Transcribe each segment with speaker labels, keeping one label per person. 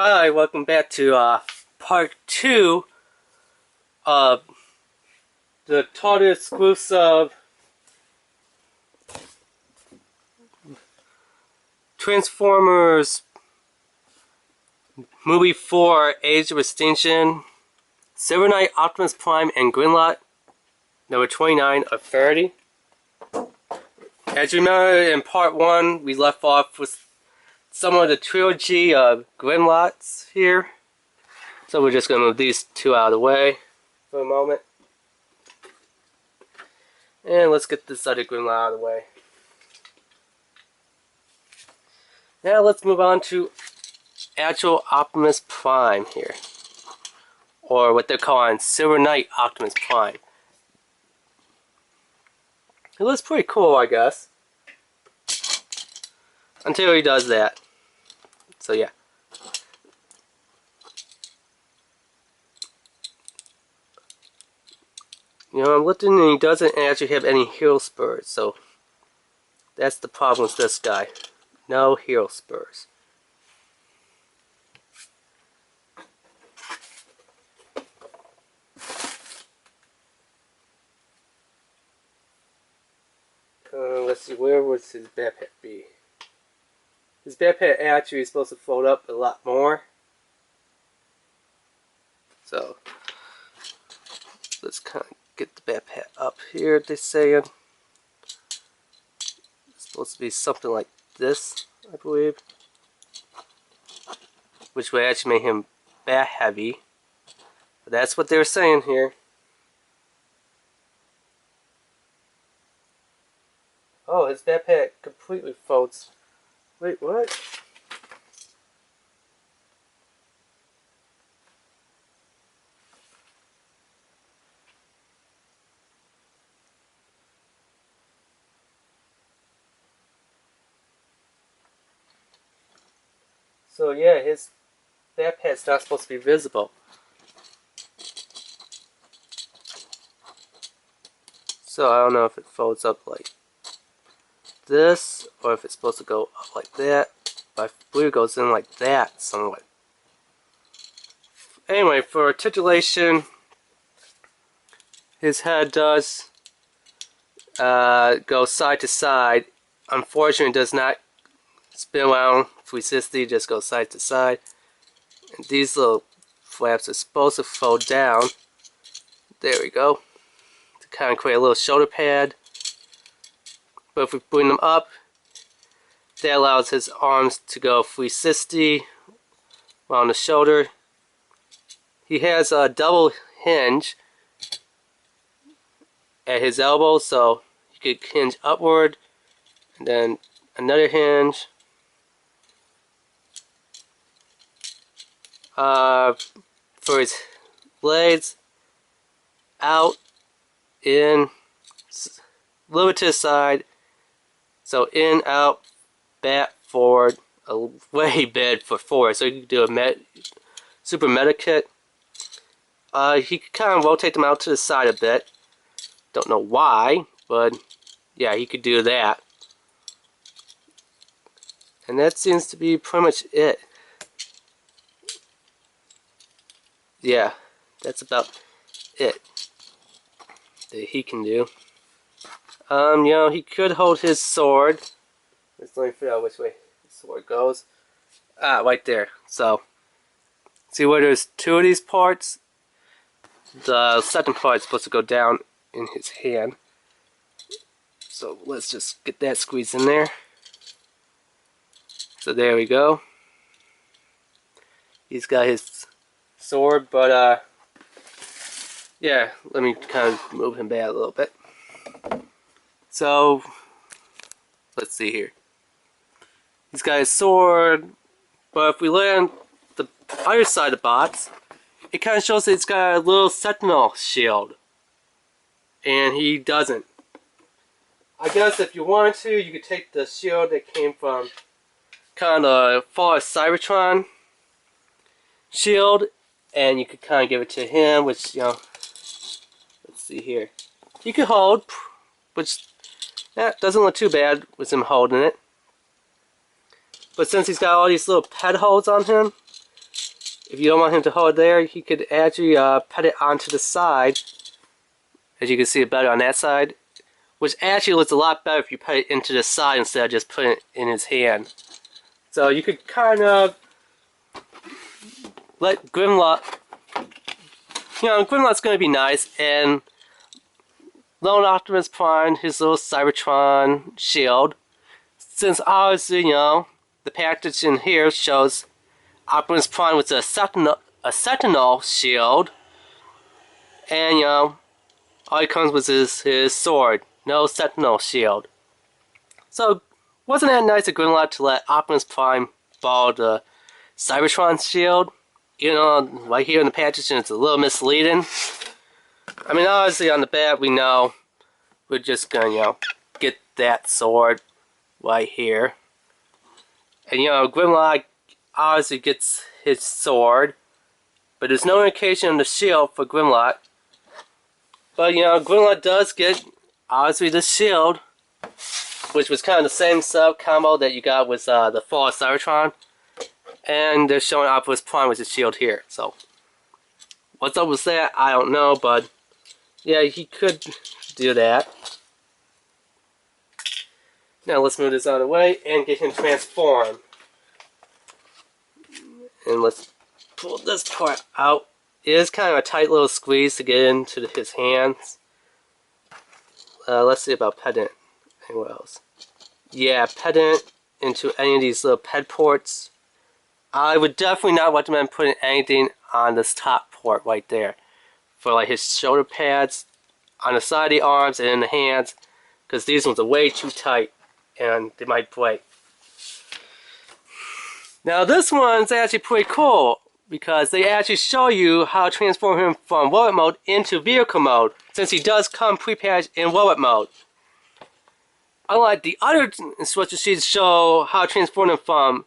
Speaker 1: Hi, welcome back to part 2 of the Target exclusive Transformers Movie 4 Age of Extinction, Silver Knight Optimus Prime and Grimlock, number 29 of 30. As you remember, in part 1 we left off with some of the trilogy of Grimlocks here. So we're just going to move these two out of the way for a moment. And let's get this other Grimlock out of the way. Now let's move on to actual Optimus Prime here. Or what they're calling Silver Knight Optimus Prime. It looks pretty cool, I guess. Until he does that. So yeah. You know, I'm looking and he doesn't actually have any hero spurs, so that's the problem with this guy. No hero spurs. Let's see, where would his backpack be? His backpack actually is supposed to fold up a lot more. So, let's kind of get the backpack up here, they're saying. It's supposed to be something like this, I believe. Which would actually make him back heavy. But that's what they're saying here. Oh, his backpack completely folds. Wait, what? So yeah, his backpack's not supposed to be visible. So I don't know if it folds up like this, or if it's supposed to go up like that. But I believe it goes in like that somewhat. Anyway, for articulation, his head does go side to side. Unfortunately, it does not spin around 360, just goes side to side. And these little flaps are supposed to fold down. There we go. To kind of create a little shoulder pad. But if we bring them up, that allows his arms to go 360 around the shoulder. He has a double hinge at his elbow, so he could hinge upward, and then another hinge. For his legs, out, in, a little bit to the side. So in, out, back, forward, way bad for forward. So you can do a super meta kit. He could kind of rotate them out to the side a bit. Don't know why, but yeah, he could do that. And that seems to be pretty much it. Yeah, that's about it that he can do. You know, he could hold his sword. Let's let me figure out which way the sword goes. Ah, right there. So, see where there's two of these parts? The second part is supposed to go down in his hand. So let's just get that squeezed in there. So there we go. He's got his sword, but yeah, let me kind of move him back a little bit. So, let's see here. He's got his sword, but if we look at the other side of the box, it kind of shows that it's got a little sentinel shield. And he doesn't. I guess if you wanted to, you could take the shield that came from kind of Fall of Cybertron shield, and you could kind of give it to him, which, you know, let's see here. He could hold, which doesn't look too bad with him holding it. But since he's got all these little ped holes on him, if you don't want him to hold there, he could actually put it onto the side. As you can see it better on that side. Which actually looks a lot better if you put it into the side instead of just putting it in his hand. So you could kind of let Grimlock, Grimlock's going to be nice, and Lone Optimus Prime, his little Cybertron shield. Since obviously, the package in here shows Optimus Prime with a Sentinel shield, and all he comes with is his sword, no Sentinel shield. So, wasn't that nice of Grimlock to let Optimus Prime borrow the Cybertron shield? Right here in the package, it's a little misleading. I mean, obviously on the back we know we're just gonna, get that sword right here. And Grimlock obviously gets his sword, but there's no indication on the shield for Grimlock. But Grimlock does get obviously the shield, which was kind of the same sub combo that you got with the Fall of Cybertron. And they're showing Optimus Prime with his shield here. So, what's up with that? I don't know, but yeah, he could do that. Now let's move this out of the way and get him transformed. And let's pull this part out. It is kind of a tight little squeeze to get into his hands. Let's see about pedant. And what else? Yeah, pedant into any of these little ped ports. I would definitely not recommend putting anything on this top port right there. For like his shoulder pads, on the side of the arms, and in the hands. Because these ones are way too tight and they might break. Now this one's actually pretty cool because they actually show you how to transform him from robot mode into vehicle mode, since he does come pre-packaged in robot mode. Unlike the other instruction sheets show how to transform him from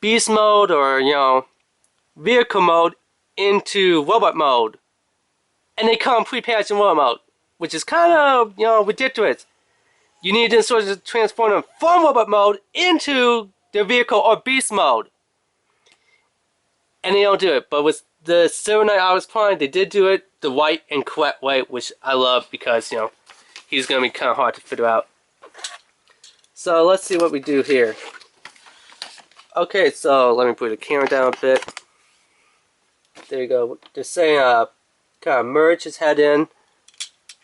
Speaker 1: beast mode or vehicle mode into robot mode, and they come pre-packaged in robot mode, which is kind of ridiculous. You need to sort of transform them from robot mode into their vehicle or beast mode, and they don't do it. But with the Silver Knight Optimus Prime, they did do it the right and correct way, which I love because he's gonna be kind of hard to figure out. So let's see what we do here. Okay, so let me put the camera down a bit. There you go. They're saying kind of merge his head in.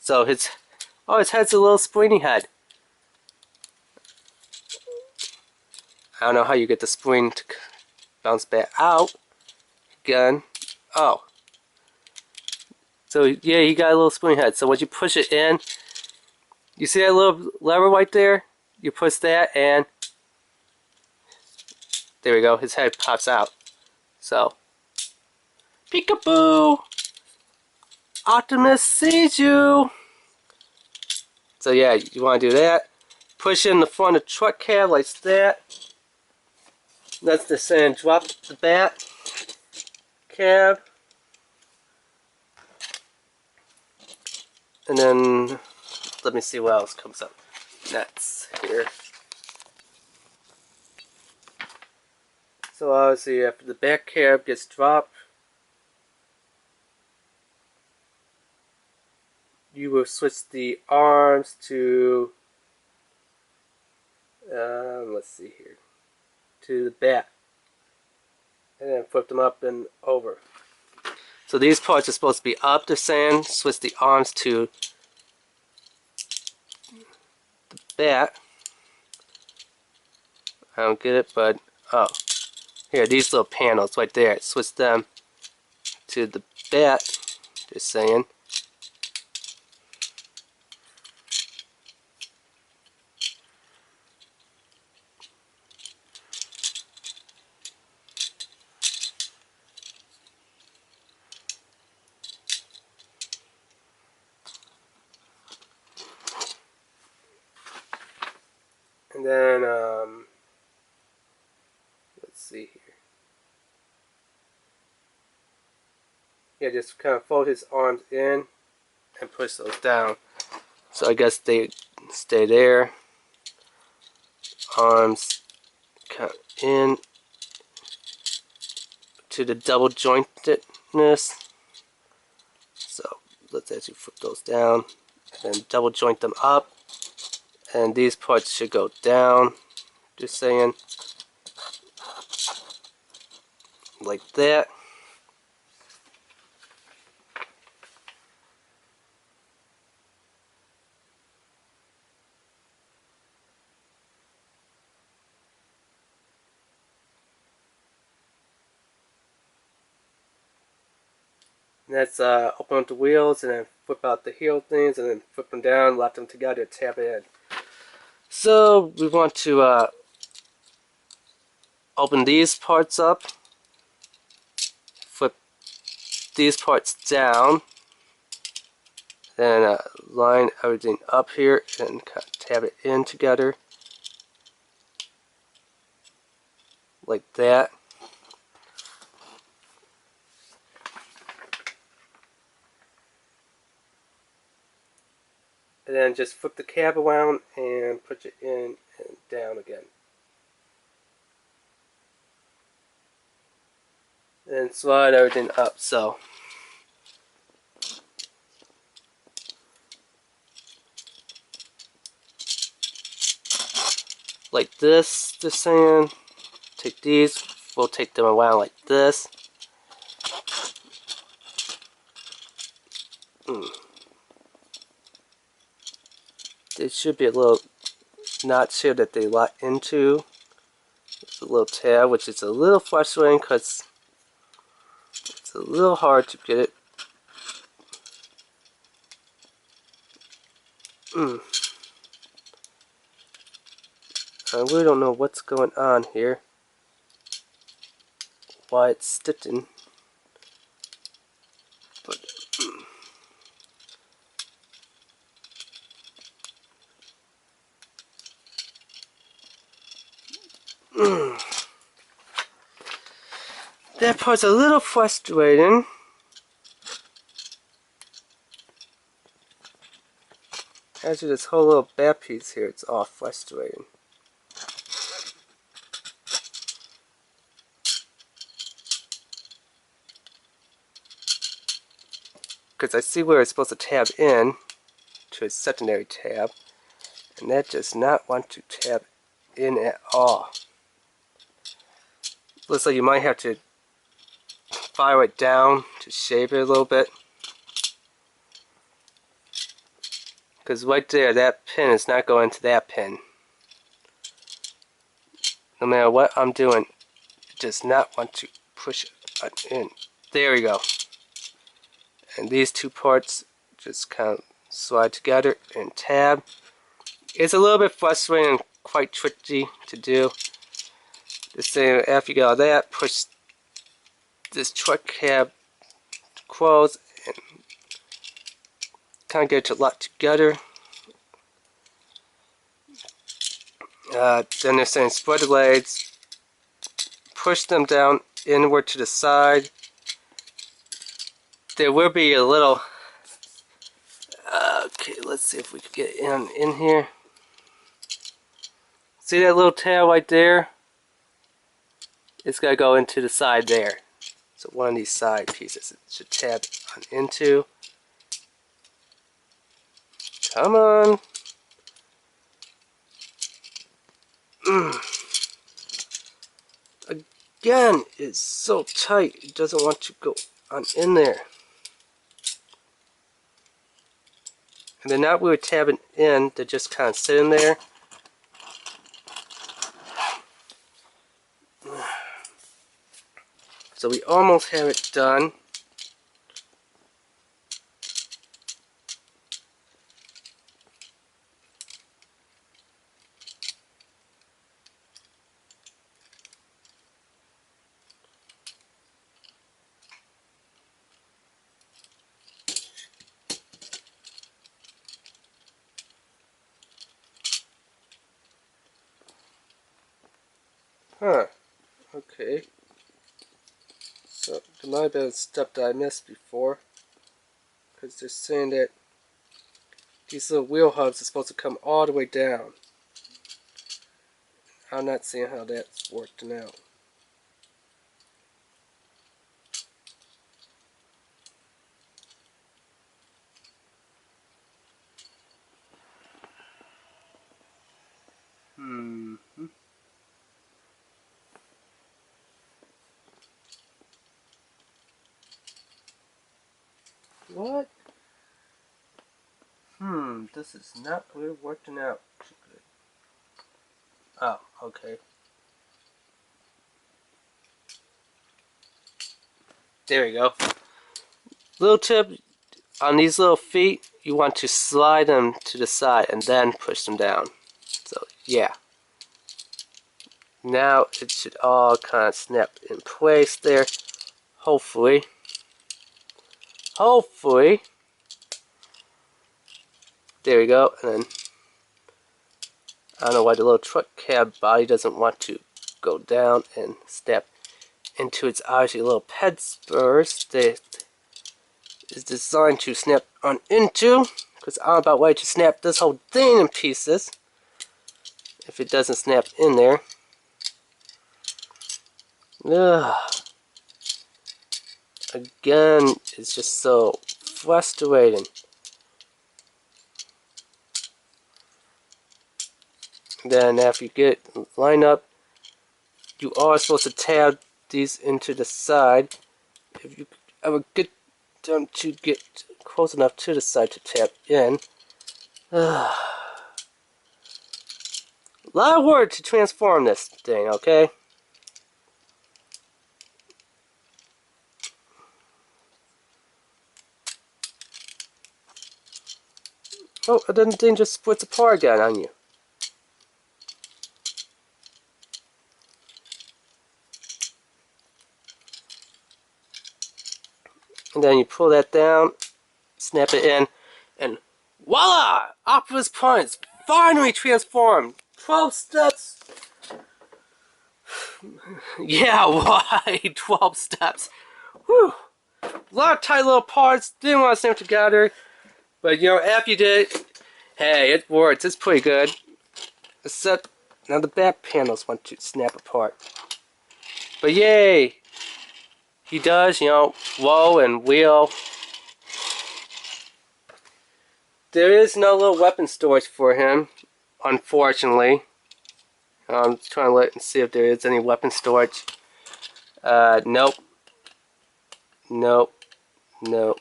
Speaker 1: So his head's a little springy head. I don't know how you get the spring to bounce back out. Again. Oh. So yeah, you got a little spring head. So once you push it in, you see that little lever right there? You push that and there we go, his head pops out. So, peekaboo! Optimus sees you! So yeah, you want to do that. Push in the front of the truck cab like that. That's the saying, drop the back cab. And then, let me see what else comes up next here. So obviously after the back cab gets dropped, you will switch the arms to, let's see here, to the back. And then flip them up and over. So these parts are supposed to be up, they're saying. Switch the arms to the back. I don't get it, but, oh. Here, these little panels right there. Switch them to the back. Just saying. And then, let's see here. Yeah, just kind of fold his arms in and push those down. So I guess they stay there. Arms kind of in, to the double jointedness. So let's actually flip those down and double joint them up. And these parts should go down, just saying, like that. And that's open up the wheels and then flip out the heel things and then flip them down, lock them together, tap it in. So we want to open these parts up, flip these parts down, then line everything up here and tab it in together like that. And then just flip the cab around and push it in and down again. And slide everything up, so. Like this, just saying. Take these, we'll take them around like this. There should be a little notch here that they lock into. It's a little tab, which is a little frustrating because it's a little hard to get it. I really don't know what's going on here. Why it's stitching. But that part's a little frustrating. As with this whole little back piece here, it's all frustrating. Because I see where it's supposed to tab in to a secondary tab, and that does not want to tab in at all. Looks like you might have to fire it down to shape it a little bit. Because right there, that pin is not going to that pin. No matter what I'm doing, it does not want to push it in. There we go. And these two parts just kind of slide together and tab. It's a little bit frustrating and quite tricky to do. Just saying, after you got all that, push this truck cab to close and kind of get it to lock together. Then they're saying spread the legs, push them down inward to the side. There will be a little. Okay, let's see if we can get in here. See that little tail right there? It's got to go into the side there. So one of these side pieces it should tab on into. Come on. Again, it's so tight. It doesn't want to go on in there. And they're not really tabbing in. They're just kind of sitting there. So we almost have it done. Huh. Okay. So there might have been a step that I missed before. Because they're saying that these little wheel hubs are supposed to come all the way down. I'm not seeing how that's working out. What? This is not really working out too good. Oh, okay. There we go. Little tip on these little feet, you want to slide them to the side and then push them down. So, yeah. Now it should all kind of snap in place there. Hopefully. Hopefully. There we go. And then I don't know why the little truck cab body doesn't want to go down and step into its obviously little ped spurs that is designed to snap on into. Because I'm about ready to snap this whole thing in pieces if it doesn't snap in there. Ugh. Again, it's just so frustrating. Then after you get lined up, you are supposed to tab these into the side. If you ever get them to get close enough to the side to tap in. A lot of work to transform this thing, okay? Oh, and then the thing just splits apart again on you. And then you pull that down, snap it in, and voila! Optimus Prime is finally transformed! 12 steps! Yeah, why? 12 steps. Whew! A lot of tight little parts, didn't want to snap together. But you know, after you did it, hey, it works, it's pretty good. Except, now the back panels want to snap apart. But yay! He does, you know, roll and wheel. There is no little weapon storage for him, unfortunately. I'm trying to look and see if there is any weapon storage. Nope. Nope. Nope.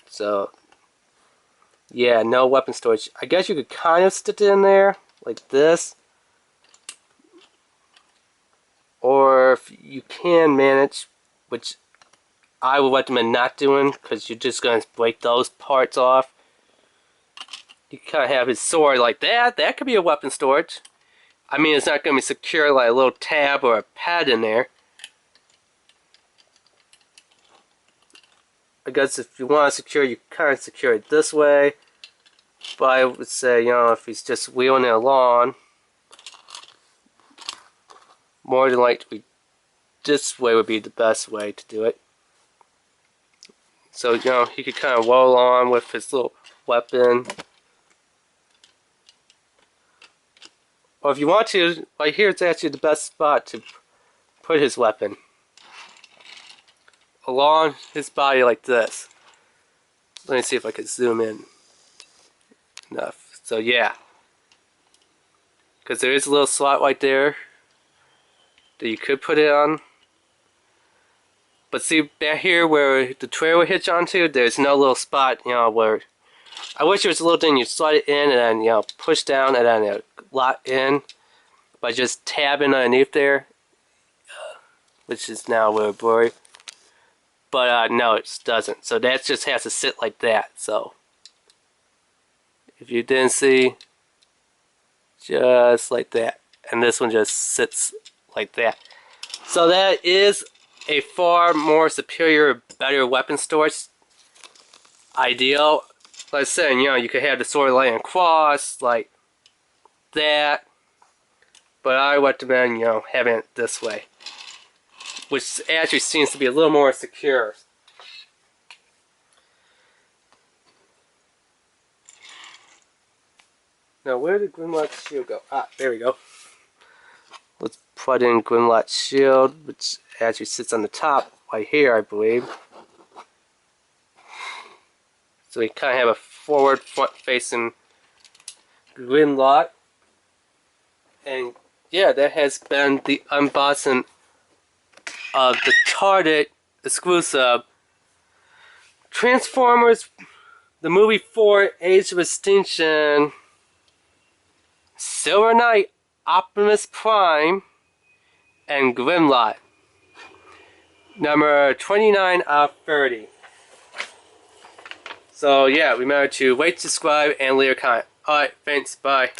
Speaker 1: So, yeah, no weapon storage. I guess you could kind of stick it in there, like this. Or if you can manage, which I would recommend not doing, because you're just going to break those parts off. You kind of have his sword like that. That could be a weapon storage. I mean, it's not going to be secure like a little tab or a pad in there. I guess if you want to secure, you kind of secure it this way. But I would say, you know, if he's just wheeling it along, more than likely this way would be the best way to do it. So, you know, he could kind of roll on with his little weapon. Or if you want to, right here it's actually the best spot to put his weapon. Along his body like this. Let me see if I can zoom in enough. So yeah. Because there is a little slot right there that you could put it on. But see back here where the tray will hitch onto, there's no little spot, you know, where I wish there was a little thing you slide it in and then, you know, push down and then lock in by just tabbing underneath there, which is now a little blurry. But no, it doesn't. So that just has to sit like that. So if you didn't see, just like that. And this one just sits like that. So that is a far more superior, better weapon storage. Ideal. Like I said, you know, you could have the sword laying across like that. But I recommend, you know, having it this way. Which actually seems to be a little more secure. Now, where did Grimlock's shield go? Ah, there we go. Let's put in Grimlock's shield, which actually sits on the top right here, I believe. So we kind of have a forward, front-facing Grimlock. And yeah, that has been the unboxing of the Target exclusive Transformers, the movie 4, Age of Extinction, Silver Knight Optimus Prime, and Grimlock. Number 29 out of 30. So yeah, remember to rate, subscribe, and leave a comment. Alright, thanks, bye.